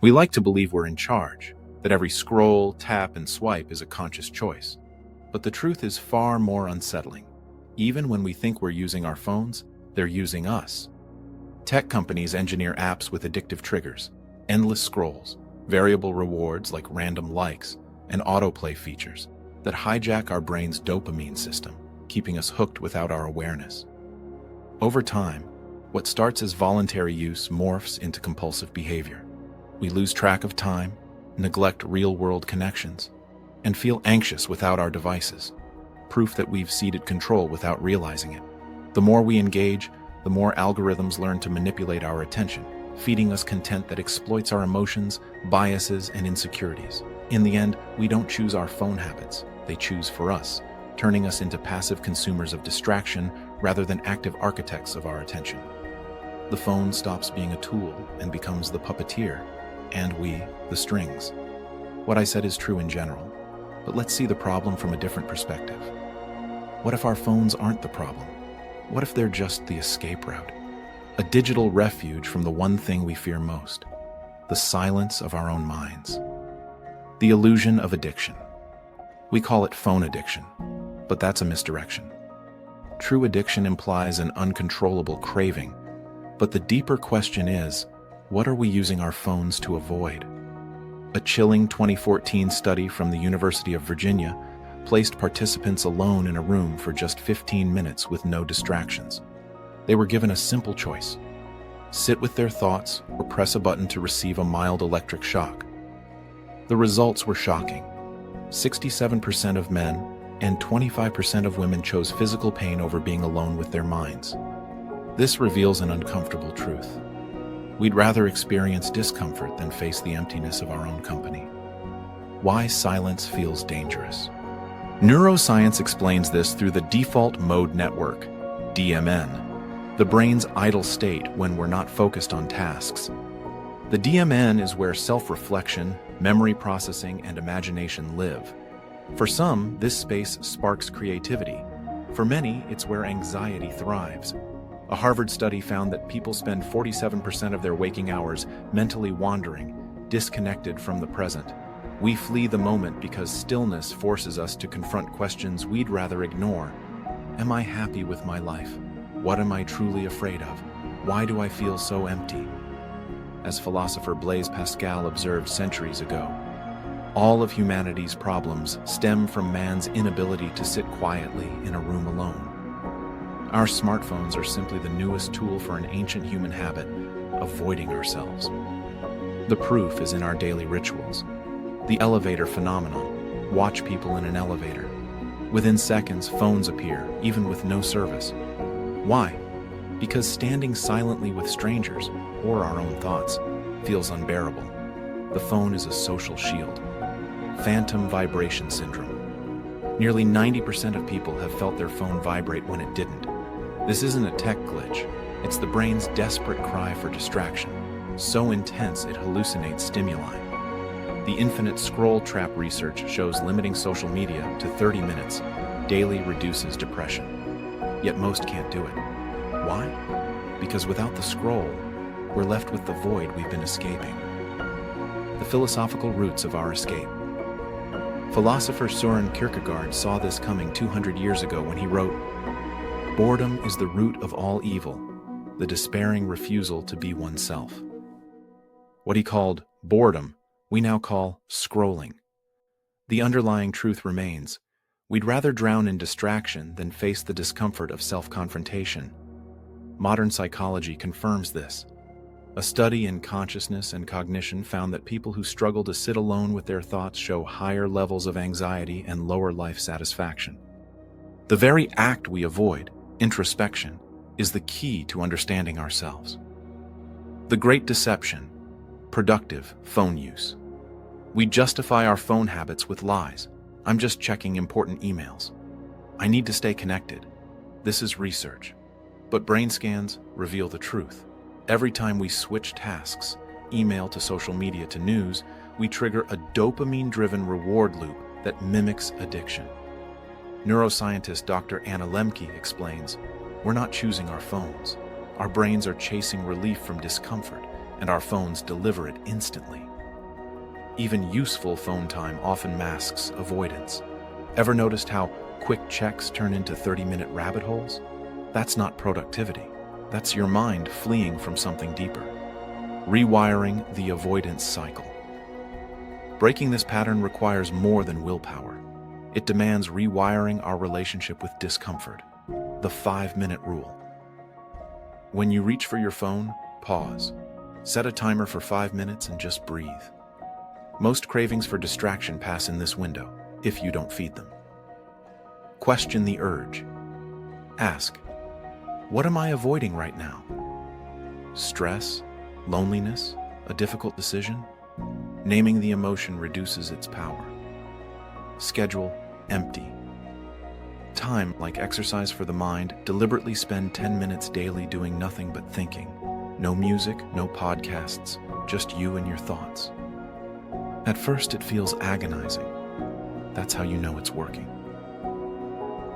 We like to believe we're in charge, that every scroll, tap, and swipe is a conscious choice. But the truth is far more unsettling. Even when we think we're using our phones, they're using us. Tech companies engineer apps with addictive triggers, endless scrolls, variable rewards like random likes, and autoplay features that hijack our brain's dopamine system, keeping us hooked without our awareness. Over time, what starts as voluntary use morphs into compulsive behavior. We lose track of time, neglect real-world connections, and feel anxious without our devices, proof that we've ceded control without realizing it. The more we engage, the more algorithms learn to manipulate our attention, feeding us content that exploits our emotions, biases, and insecurities. In the end, we don't choose our phone habits, they choose for us, turning us into passive consumers of distraction rather than active architects of our attention. The phone stops being a tool and becomes the puppeteer, and we, the strings. What I said is true in general, but let's see the problem from a different perspective. What if our phones aren't the problem? What if they're just the escape route? A digital refuge from the one thing we fear most, the silence of our own minds. The illusion of addiction. We call it phone addiction, but that's a misdirection. True addiction implies an uncontrollable craving, but the deeper question is, what are we using our phones to avoid? A chilling 2014 study from the University of Virginia placed participants alone in a room for just 15 minutes with no distractions. They were given a simple choice: sit with their thoughts or press a button to receive a mild electric shock. The results were shocking. 67% of men and 25% of women chose physical pain over being alone with their minds. This reveals an uncomfortable truth. We'd rather experience discomfort than face the emptiness of our own company. Why silence feels dangerous. Neuroscience explains this through the default mode network, DMN, the brain's idle state when we're not focused on tasks. The DMN is where self-reflection, memory processing, and imagination live. For some, this space sparks creativity. For many, it's where anxiety thrives. A Harvard study found that people spend 47% of their waking hours mentally wandering, disconnected from the present. We flee the moment because stillness forces us to confront questions we'd rather ignore. Am I happy with my life? What am I truly afraid of? Why do I feel so empty? As philosopher Blaise Pascal observed centuries ago, all of humanity's problems stem from man's inability to sit quietly in a room alone. Our smartphones are simply the newest tool for an ancient human habit, avoiding ourselves. The proof is in our daily rituals. The elevator phenomenon. Watch people in an elevator. Within seconds, phones appear, even with no service. Why? Because standing silently with strangers, or our own thoughts, feels unbearable. The phone is a social shield. Phantom vibration syndrome. Nearly 90% of people have felt their phone vibrate when it didn't. This isn't a tech glitch. It's the brain's desperate cry for distraction, so intense it hallucinates stimuli. The infinite scroll trap research shows limiting social media to 30 minutes daily reduces depression. Yet most can't do it. Why? Because without the scroll, we're left with the void we've been escaping. The philosophical roots of our escape. Philosopher Søren Kierkegaard saw this coming 200 years ago when he wrote, "Boredom is the root of all evil, the despairing refusal to be oneself." What he called boredom, we now call scrolling. The underlying truth remains: we'd rather drown in distraction than face the discomfort of self-confrontation. Modern psychology confirms this. A study in consciousness and cognition found that people who struggle to sit alone with their thoughts show higher levels of anxiety and lower life satisfaction. The very act we avoid, introspection, is the key to understanding ourselves. The great deception, productive phone use. We justify our phone habits with lies. I'm just checking important emails. I need to stay connected. This is research. But brain scans reveal the truth. Every time we switch tasks, email to social media to news, we trigger a dopamine-driven reward loop that mimics addiction. Neuroscientist Dr. Anna Lembke explains, we're not choosing our phones. Our brains are chasing relief from discomfort, and our phones deliver it instantly. Even useful phone time often masks avoidance. Ever noticed how quick checks turn into 30-minute rabbit holes? That's not productivity. That's your mind fleeing from something deeper. Rewiring the avoidance cycle. Breaking this pattern requires more than willpower. It demands rewiring our relationship with discomfort. The 5-minute rule. When you reach for your phone, pause. Set a timer for 5 minutes and just breathe. Most cravings for distraction pass in this window, if you don't feed them. Question the urge. Ask, what am I avoiding right now? Stress? Loneliness? A difficult decision? Naming the emotion reduces its power. Schedule empty. Time, like exercise for the mind, deliberately spend 10 minutes daily doing nothing but thinking. No music, no podcasts, just you and your thoughts. At first, it feels agonizing. That's how you know it's working.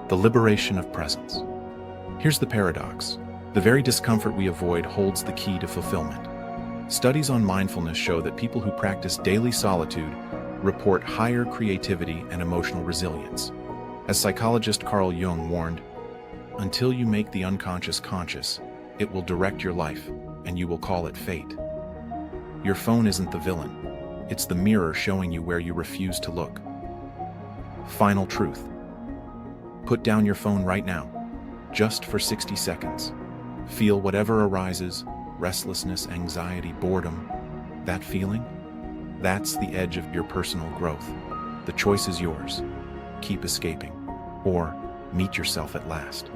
The liberation of presence. Here's the paradox. The very discomfort we avoid holds the key to fulfillment. Studies on mindfulness show that people who practice daily solitude report higher creativity and emotional resilience. As psychologist Carl Jung warned, until you make the unconscious conscious, it will direct your life, and you will call it fate. Your phone isn't the villain. It's the mirror showing you where you refuse to look. Final truth. Put down your phone right now, just for 60 seconds. Feel whatever arises, restlessness, anxiety, boredom. That feeling? That's the edge of your personal growth. The choice is yours. Keep escaping, or meet yourself at last.